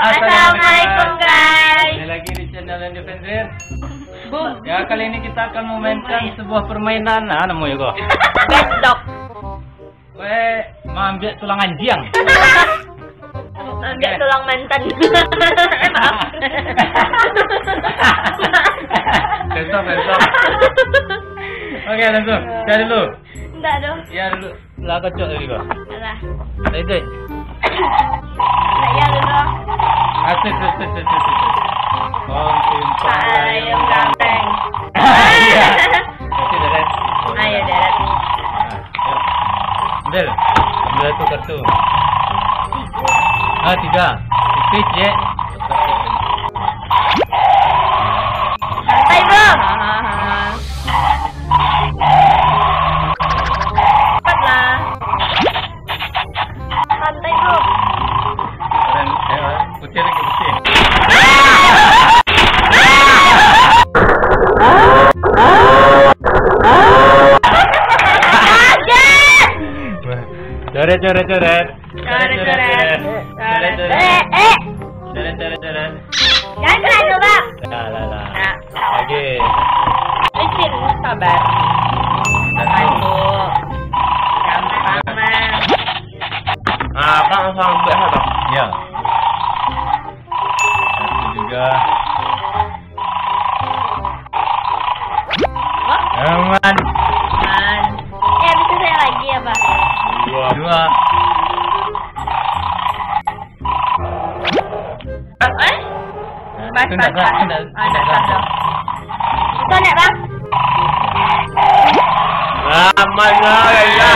Assalamualaikum guys. Kembali lagi di channel Independent. Boom. Ya, kali ini kita akan memainkan sebuah permainan. Namanya kok. Bedok. Ambil tulang anjing. Ambil tulang mantan. Besok. Oke, langsung. Cari dulu. Enggak dong. Ya dulu. Lah kocok tadi kok. Alah. Itu. Saya dulu. Asik. Ayam ganteng. Iya. Oke, deret. Ayo deret. Ambil itu kartu. 3. Tipis ya. Santai bro. Cepatlah. Santai bro. Keren, putih lagi putih. Coret. Coret. Jangan kena coba. Lah. Lagi. Licin, sabar. Satu. Gampang mah. Abang sampai apa? Ya. Satu juga. Aman. Bisa saya lagi ya Pak? Dua. Pas. Itu nek Bang? Aman lah ya.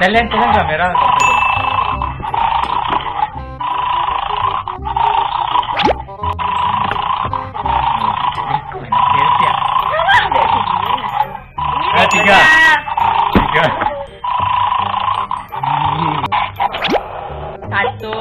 Telan kamera. Tiga. Satu.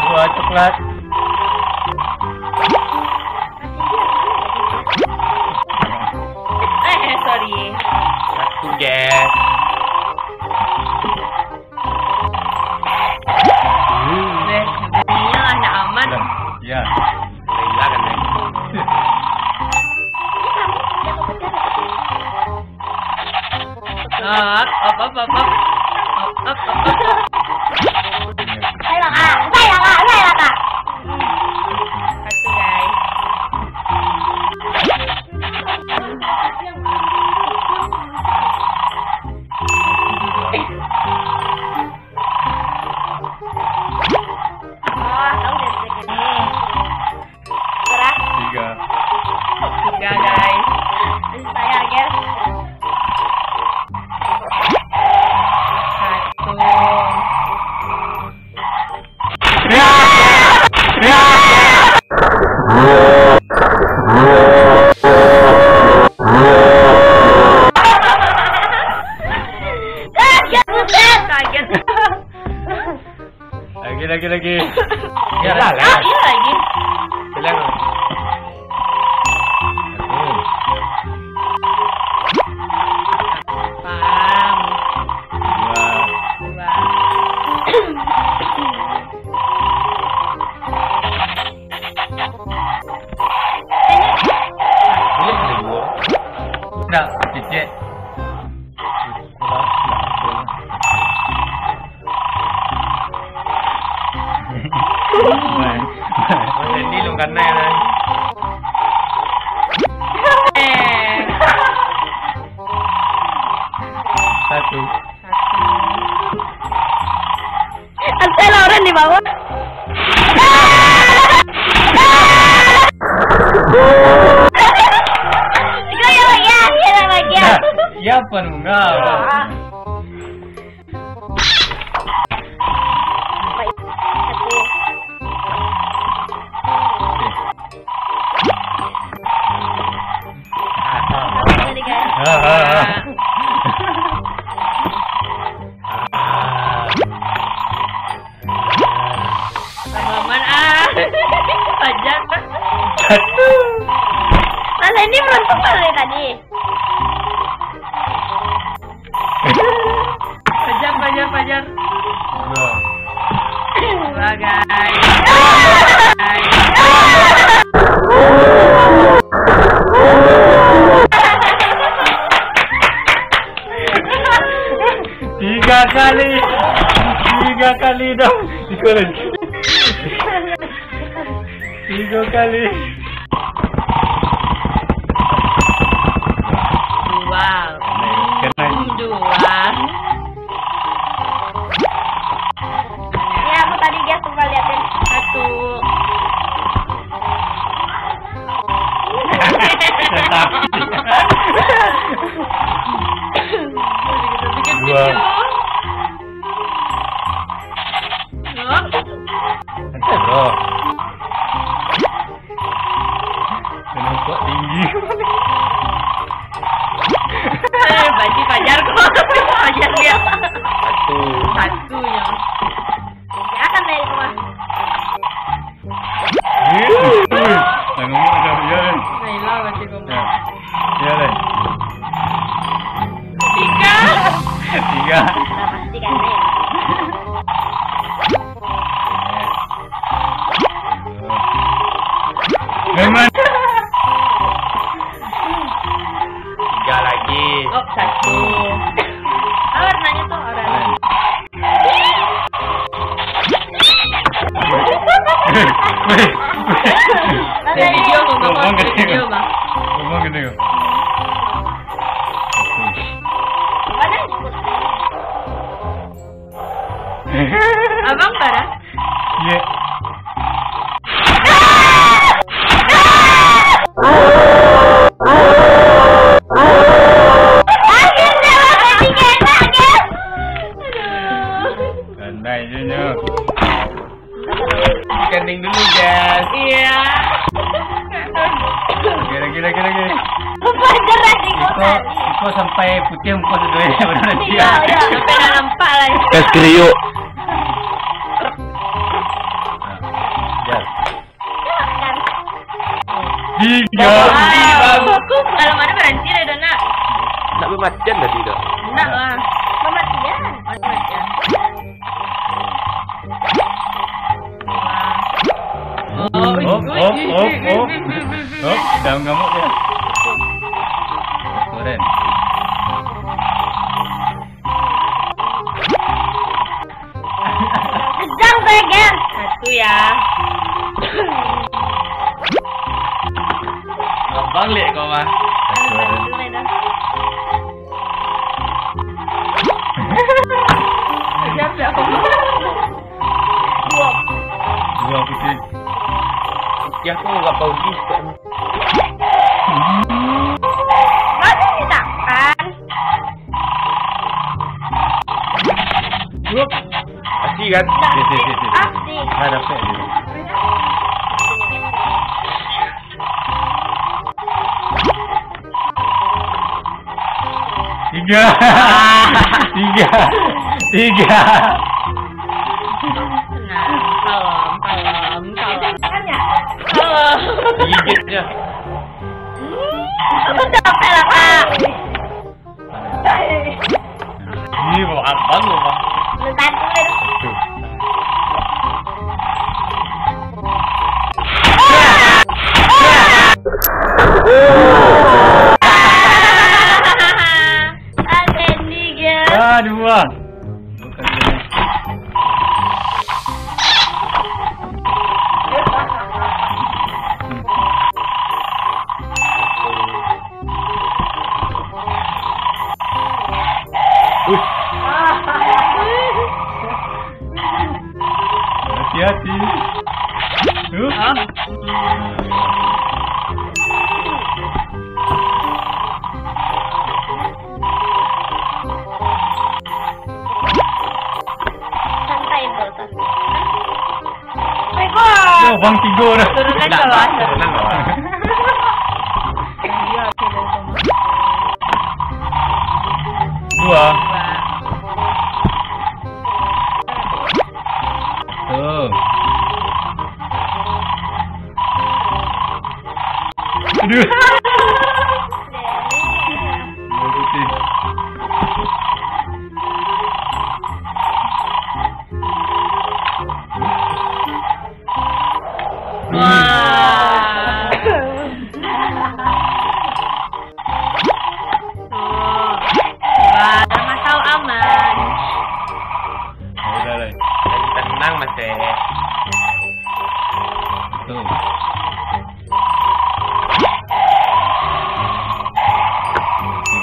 Dua coklat. Sorry. Satu gas. Ini ada aman. Ya. Silakan deh. Saya Kak. Satu guys. Tahu deh ini. Berah. Tiga Guys. Ini saya guys. Kaget. Lagi. Ya lah. Iya lagi. Silakan. Pam. Dua. Nah, cicit. Ini lu kan nih. Satu. Ada Lauren di bawah. Ya apa enggak? Lama-lamaan Fajar. Satu. Masa ini beruntung kali tadi. Fajar. Dua. Dua guys. Tiga kali dong. Tiga kali. Dua. Ini aku tadi dia coba liatin. Satu. Dua. Nanti bro. Kenapa tinggi? Baju Fajar kok. Fajar dia. Satunya. Ya kan dari rumah. Naila baju kamu. Ya deh. Tiga. Pasti kan ya. Memang. Tiga lagi. Oh, satu. Warnanya tuh oranye. Ada video kok, Ngomong ada gede. video bang. Ngomong gede kok. Mana? Abang bara? Iya. Santai aja. Scanning dulu guys. Iya. Kira. Fajar lagi Iko sampai putih muka sedoyo benar dia. Iya. Sampai nggak nampak lagi. Tes kriuk. Ya. Tiga. Aku kalau mana berhenti deh Dona. Nak bermacam dah tidak. Nak lah. Kematian. Macam. Oh, daun gamuk dia. Keren. Sedang Fajar. Satu ya. Abang lihat kau mah. Siapa aku? Dua putih. Ya aku enggak bau bis kan. Masih ditakan. Asih kan? Si. Asik. Ada apa dia? Tiga. Kalem. Tangannya. Gigitnya. Aku capek lah kak. Ini bawa abang loh bang. Bentar dulu. Ada tiga. Dua. Hati-hati. Santai bro, santai. Oh, bang 3 dah. Turunkan bawah. Tenang bawah. Iya, kira sama. 2. Tuh. Aduh. Putih. Wah. Wah, tahu aman. Udah lah. Tenang Mas Teh. Tuh.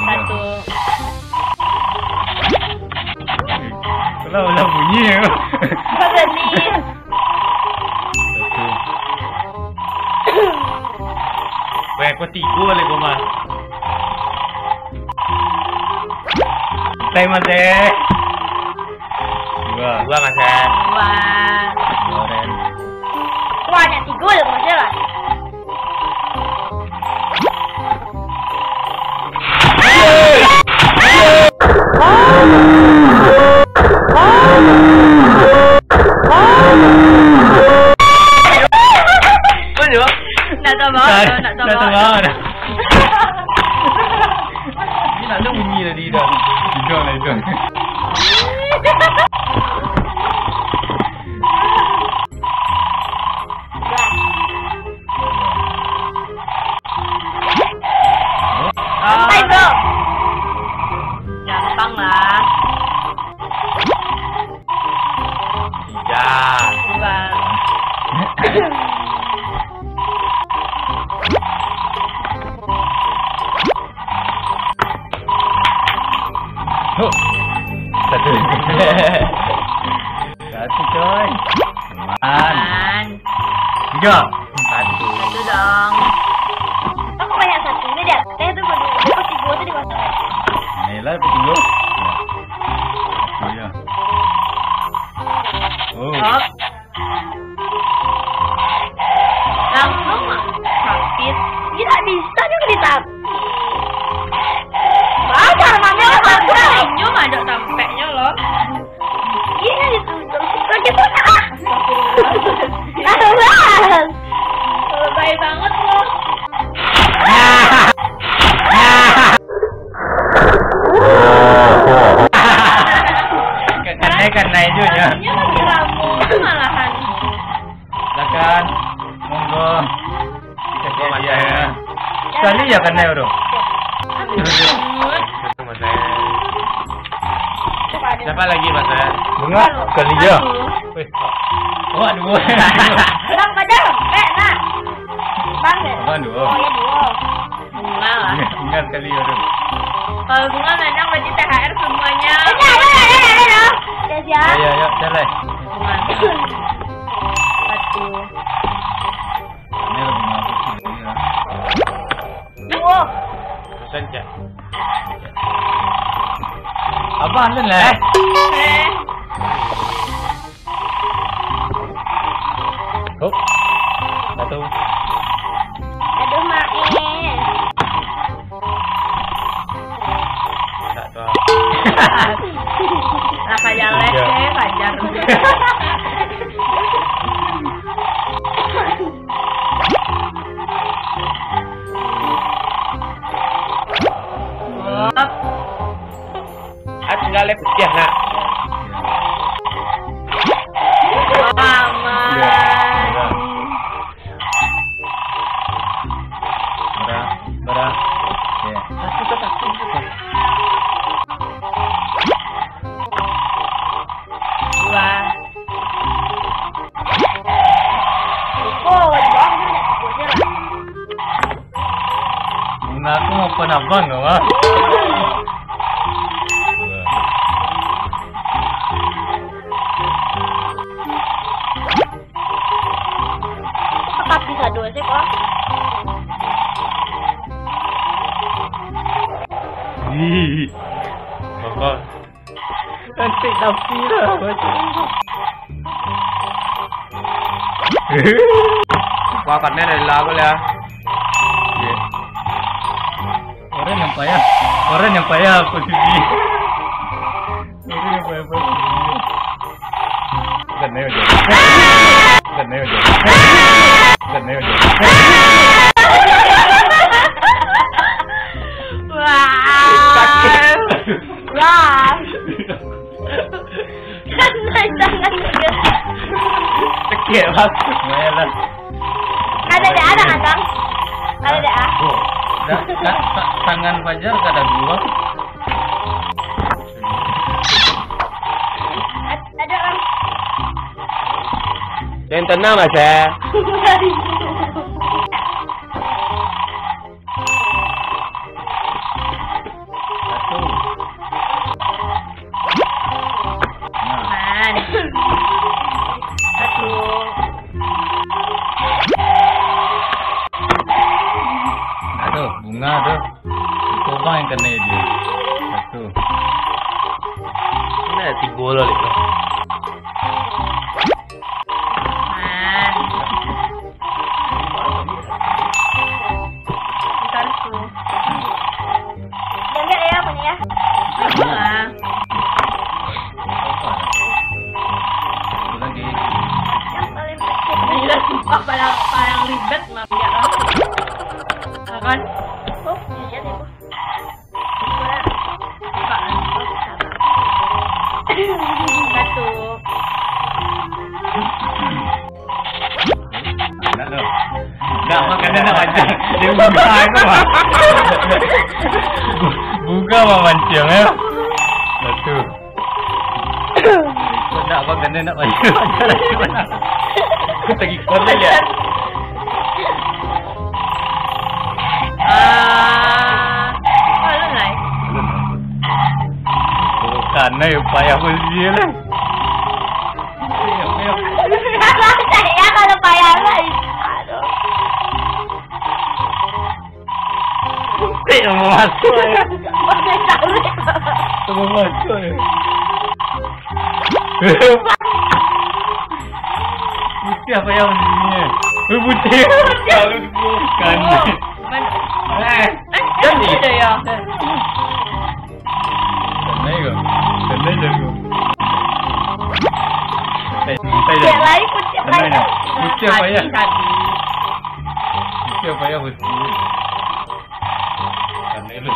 Satu. Kalau udah bunyi ya. Berani. Satu. Weh, kok 3 boleh gua mah. Time Mas Teh. 2. 2 Mas Teh. Wah. Oren. Wah, hanya 3 ya masih lah. Mana? Nak sabar, nak Dah sabar. sabar. Ini nak ada bunyi tadi dah. Hidung lah hidung. Santai bro. Gampang lah. 3. Wah. Oh. Satu. Satu coy. Aman. Man. 3. 1. Satu dong. Aku banyak satu ini dia. Saya tuh baru dapat 3 tuh di pasar. Nela ketiga. Ya. Oh. Hop. Langsung sakit. Tidak bisa juga ditapis. Baca namanya Aku apa? senyum ada tampeknya loh. Iya itu terus gitu. Awas. Lebay banget loh. Karena itu ya. Ini lagi ramu malahan. Silakan. Monggo. Dikasih hadiah ya. Sekali ya karena bro. Satu Mas Teh. Siapa lagi Mas Teh? Bunga sekali ya. Wih. Oh aduh. Bilang aja, nah. Bang ya. Oh aduh. Oh ya dua. Bunga lah. Bunga sekali ya bro. Kalau bunga menang berarti THR semuanya. Ya ya. Ya ya jalan. Bunga. Satu. Ini lo bunga putih ya. Dua. Saja. Apa anda lah? Oh. Satu. Aduh main. Tak tahu. Lah kayak les deh, fajar. Hop. Tinggal putih nak. Aman. Berah. Ya. Dua. Oh, di bawah ada tikusnya lah. Bunga aku mau penabang nggak mah? Pokok. Cantik tapi lah. Wah, karena dari lagu ya. Orang yang payah posisi. Orang yang payah posisi. Bukan Neo jadi. Wah. Jangan juga. Sekir masuk. Mayalah. Ada kan, Bang? Ada ah. Tangan Fajar kada gua. Ada Bang. Yang tenang Mas ya. Bunga tuh. Itu bang yang kena dia. Satu. Ini 3 bola itu. Bentar tuh. Enggak ya punya ya. Lah. Lagi. Yang paling kecil. Gila sumpah paling ribet mah ya. Kan? Oh, iya deh, Bu. Satu. Nggak makannya nak aja. Dia buka itu mah. Buka mah mancing ya. Satu. Nak makannya nak aja. Kita ikut aja. Kalau naik. Karena upaya posisi lah. Saya kalau payah lain. Aduh. Tidak mau masuk ya. Boleh tahu. Tidak mau masuk ya. Putih apa yang posisinya? Putih. Kalau bukan. Jadi ada ya. Kena jago. Cek lagi putih lagi. Putih apa ya? Tadi. Putih apa ya putih? Karena itu.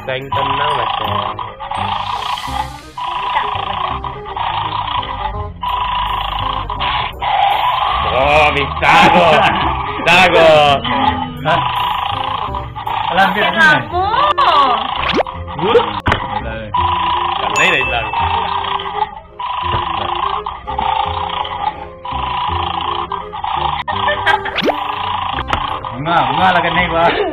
Yang tenang Mas ya. Oh, bisa kok. Bisa kok. Hah? Lampion ni. Kamu. Karena ini lagu. Bunga lah kan ni gua. Tiga,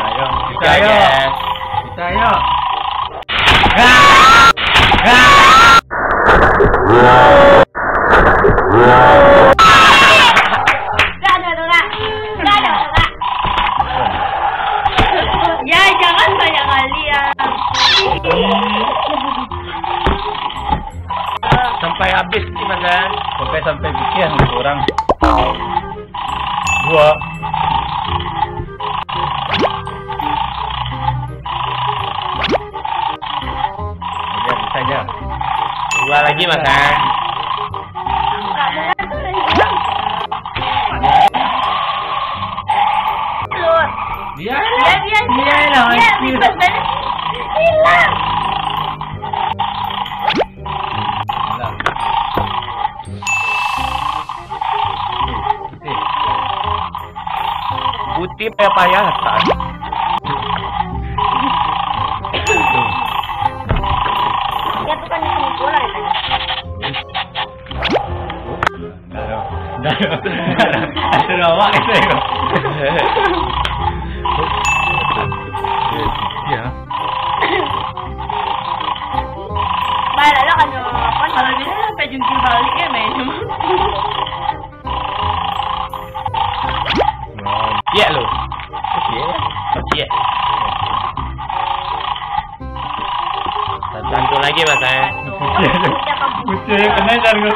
ayo. Kita ayo. Ya jangan banyak kali ya. Sampai habis nih Mas ya. Sampai bikin kurang. 2. Bisa aja. 2 lagi Mas ya. Dia Hilang. Putih payah kan. Ya tuh kan di sini bola ya tadi. Ada rawak itu ya. Baiklah kan Kalau dia sampai jungkir balik ya main. Iya lo. Iya. Iya. Satu lagi mas saya. Buce kena jangan.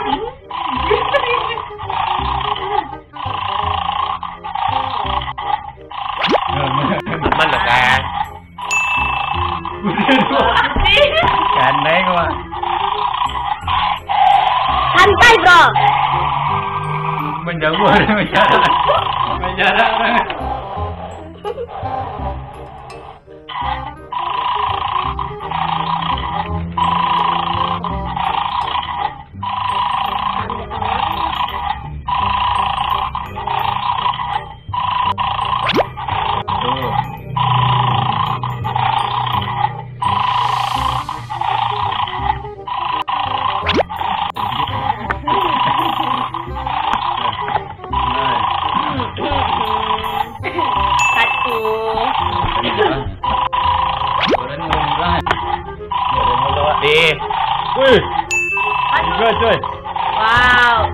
Aman mas saya. Buce dua. Kena kok. Santai bro. Menjauh menjarak. Menjarak banget. Satu. Di. Wih. Good, good. Wow.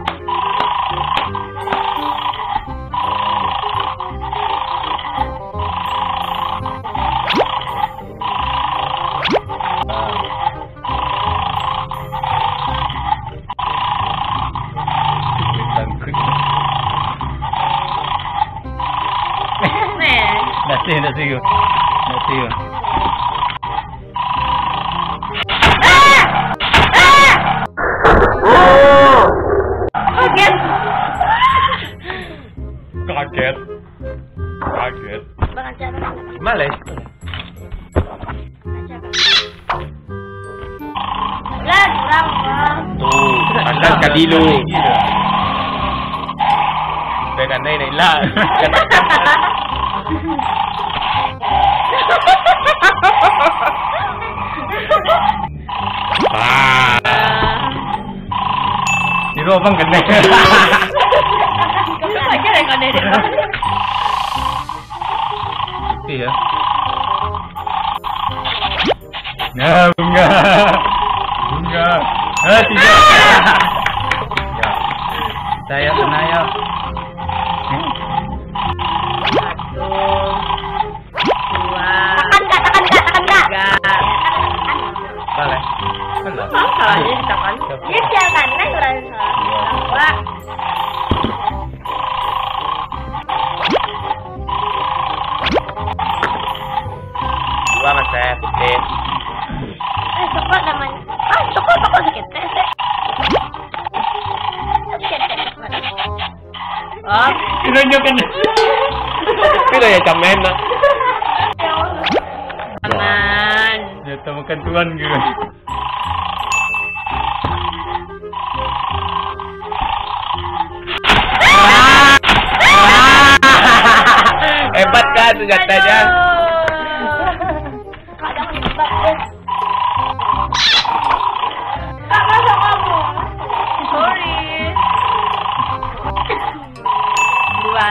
Nasi yun. Nasi yun. Kaget. Kaget. Kaget. Bang acara. Males. Lah, kurang bang. Tuh, pandas ka dilo. Dengan na ila. Siro bang ganda. Kamu aja deh kan deh. Iya. Nah, bunga. Bunga. Tidak. Ya. Saya Anaya. Satu, dua, Tekan kak. tiga. Boleh. Boleh. Salahnya ditekan. Iya siapa nih kurang salah. Dua mas saya putih. Toko namanya. Toko sakit. Oh, Pinunjukin. Pero ya camen na. aman. Ya temukan Tuhan gitu. Hebat kan senjatanya. Kak jangan ditebak deh. Kak masa kamu? Sorry. Dua.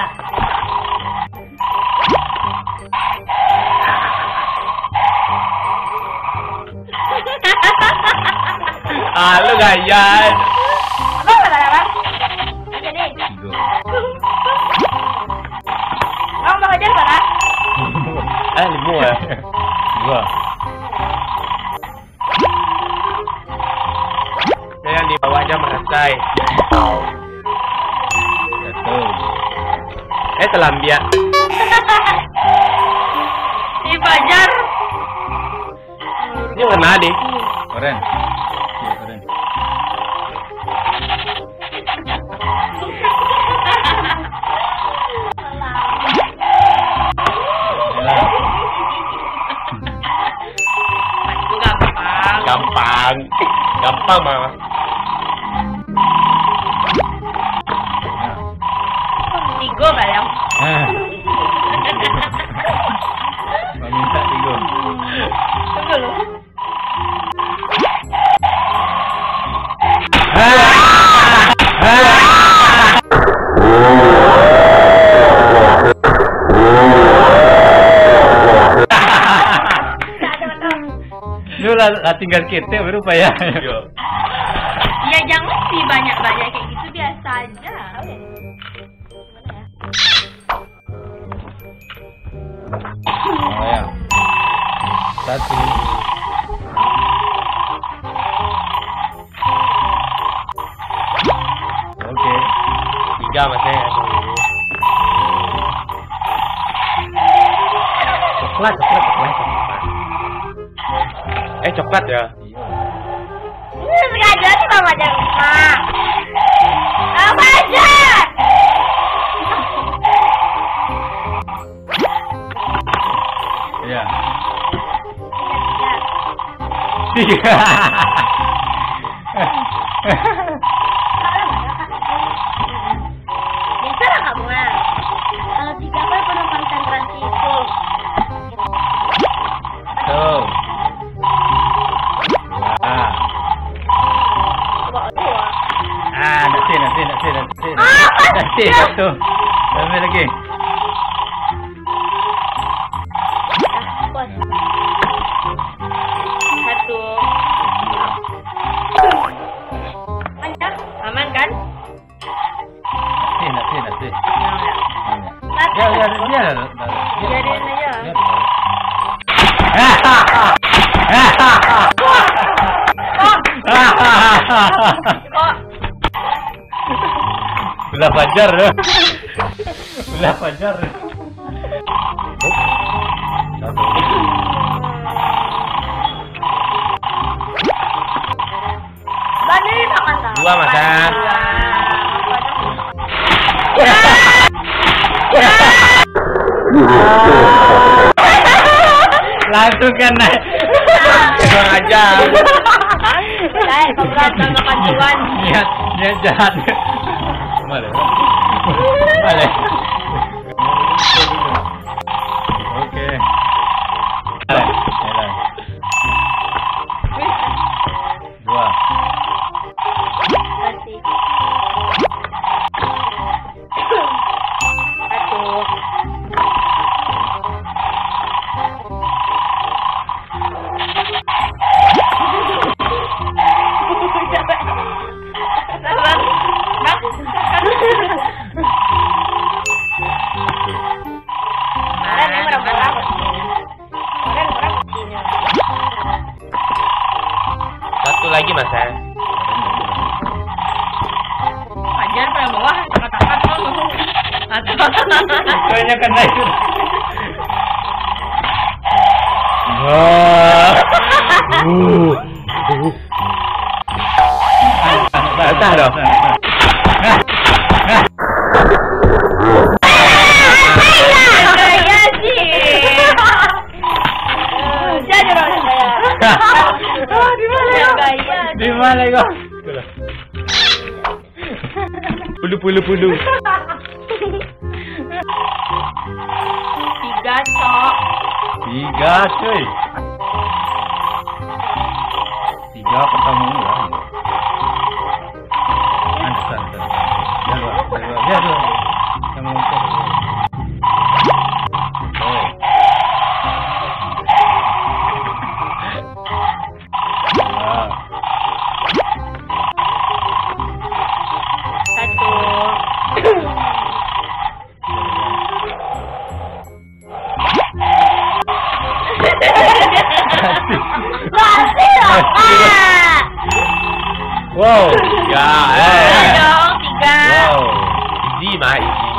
Ah, lu gayan. Abang nggak ada bang? Oke deh. Tiga. Kamu mau ajar mana? Ah, limu ya. Dua. Yang di bawahnya merasai. Satu. Telambia. Si Fajar. Ini kena deh. Keren. Iya keren. Itu gampang. Gampang. Gampang malah. Tiga bayang. Nah. Meminta tiga. Tunggu lu. Lu lah tinggal kita baru payah. Ya jangan sih banyak-banyak kayak gitu, biasa aja. Satu. Oke. 3 Mas ya. Coklat. Coklat ya. Iya. Ini sengaja sih Mama aja. Apa aja? Iya. 3. Tiga. Bisa lah kamu ya. Kalau 3 apa penuh konsentrasi itu. Tuh. Wah. Coba 2. Nanti. Nanti satu. Ambil lagi. Bos. 1. Lancar. Aman kan? Nanti. Biarin aja. Kok Belah fajar. Belah fajar. Satu. Bandari makan tak? 2 Mas ya. Langsung kan naik. Kurang ajar. saya keberatan makan cuan. Niat jahat. Boleh. Oke. Jalan. 2. Kasih. 1. Kemarin yang murah-murah. Kemarin murah begini. 1 lagi Mas ya. Ajar pada bawah katakan Kayaknya kan naik. Wah. Basah dong. Gaya sih. Jadi orang saya. Di mana kau? Pulu. 3 cok. 3 cuy. 3 pertama lah. Ansan. Biar dulu. Kamu ngomong. Oh. Wah. 1. Masih loh, Pak. Wow. Ya, Ayo dong 3. Wow. easy mah easy.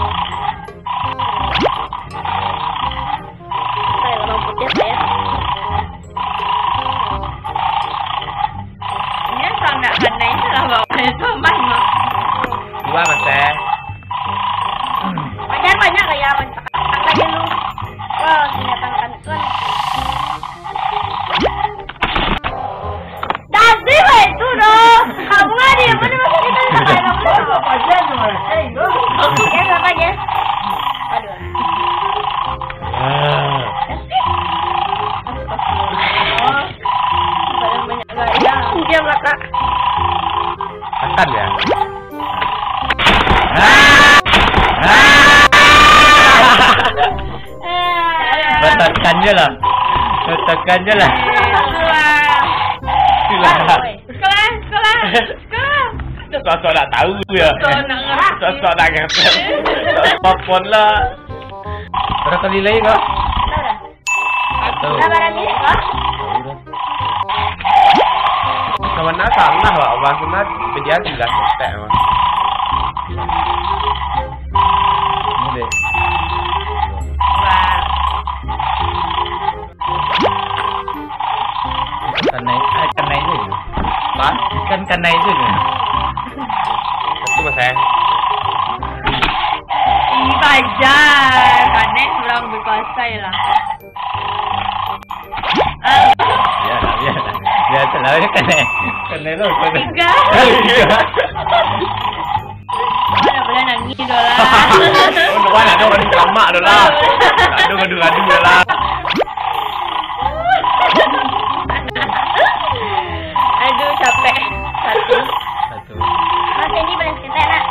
Saya orang putih saya. Ini sangat aneh lah bawa itu mas mah. 2 Mas ya. Banyak kayak tekan lagi lu. Wah, kelihatan kan tuan. Dasi lah itu dong. Kamu nggak dia mana masih kita tekan lu. Apa aja cuma. Ya apa aja. Aduh. Banyak gaya. Dia mata. Tekan ya. Letakkannya lah. Sosok nak tahu ya. Sosok nak ngerti. Popon lah. Berapa kali lagi kau? Satu. Sabaran diri kok. Udah. Kawan nak salah lah, orang kena berjalan tidak selesai mah. Ini deh. Wah. Ikan naik juga. Apa? Ikan naik juga. Satu mas sayang. Ih, bajar. Kanek kurang berkuasai lah. Biasa lah ikan naik lu. Tiga. Mana boleh nangis dah lah. Oh, nak ada orang lama dah lah. Aduh dah lah. Aduh, capek. Satu. Mas ini paling ketek nak.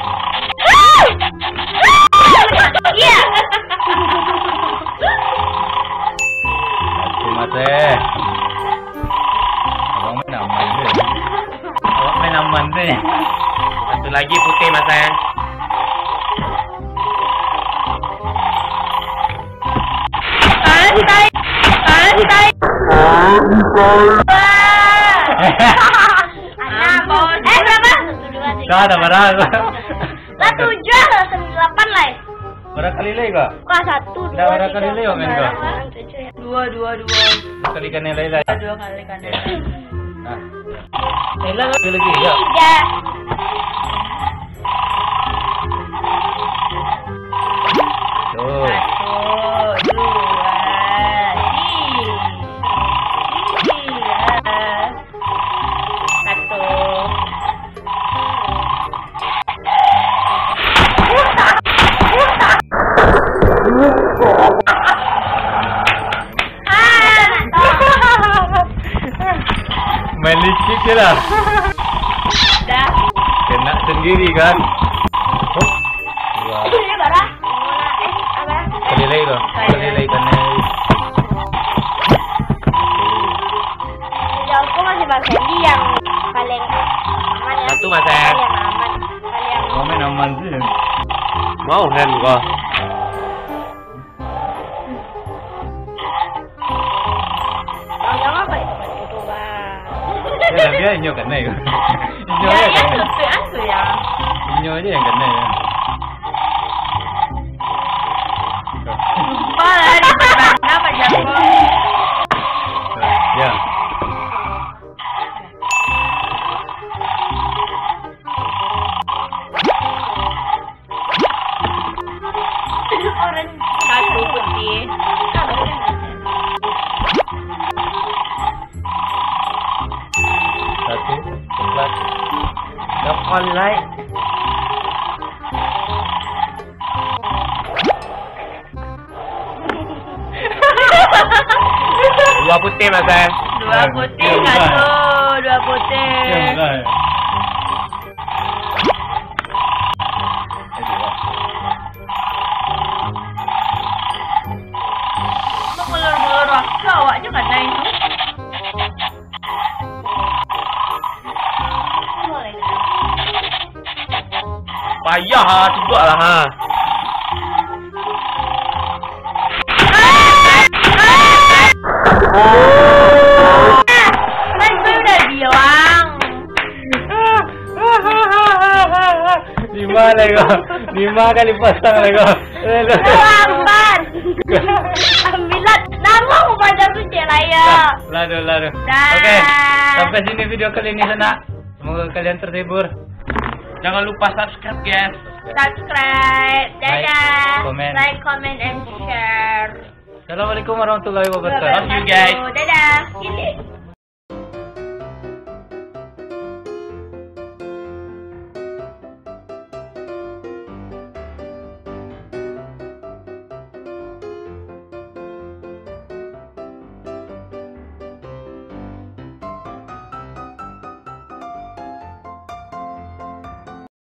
Iya. Satu mas Abang main aman deh. Abang main aman deh. Satu lagi putih mas sayang. Santai. Anak. Berapa? Kau ada berapa? Lah 7 lah 8 lah. Berapa kali lagi kau? Kok 1 2 Dah berapa kali lagi main kau? Dua. Kali kan nilai lah. 2 kali kanan. Nah. Nilai lagi ya. 3. Tuh. 1, 2, Main licik je lah. dah. Kena sendiri kan. Oh. Dua. Ini berapa? Apa? Kali lagi kau. Kali lagi kan nilai. Aku masih Bang Sandy yang paling aman ya. Satu mas sayang. Paling aman. Paling Kau main aman sih. Mau kan kau? jangan apa itu kan itu bang. Ya dia inyo kan naik. Inyo Ya, aja ya, kan. susuan tu ya. Inyo aja yang kena ya. Lupa lah, di mana Pak Joko. Ya. Orang Satu putih. Satu. Coklat. Kapal light. Dua putih mas sayang. Dua putih, satu. Dua putih. Mengulur-ulur waktu awak juga naik tu. Payah ha juga lah ha. Kan gue udah bilang. 5 lagi kau. 5 kali pasang lagi kau. lambat. Ambilan nama aku baca suci raya. Ladu. Dah. Oke. Sampai sini video kali ini sana. Semoga kalian terhibur. Jangan lupa subscribe guys. Subscribe. Dadah. comment. Like, comment, and share. Assalamualaikum warahmatullahi wabarakatuh. Love you guys. Dadah. Ini.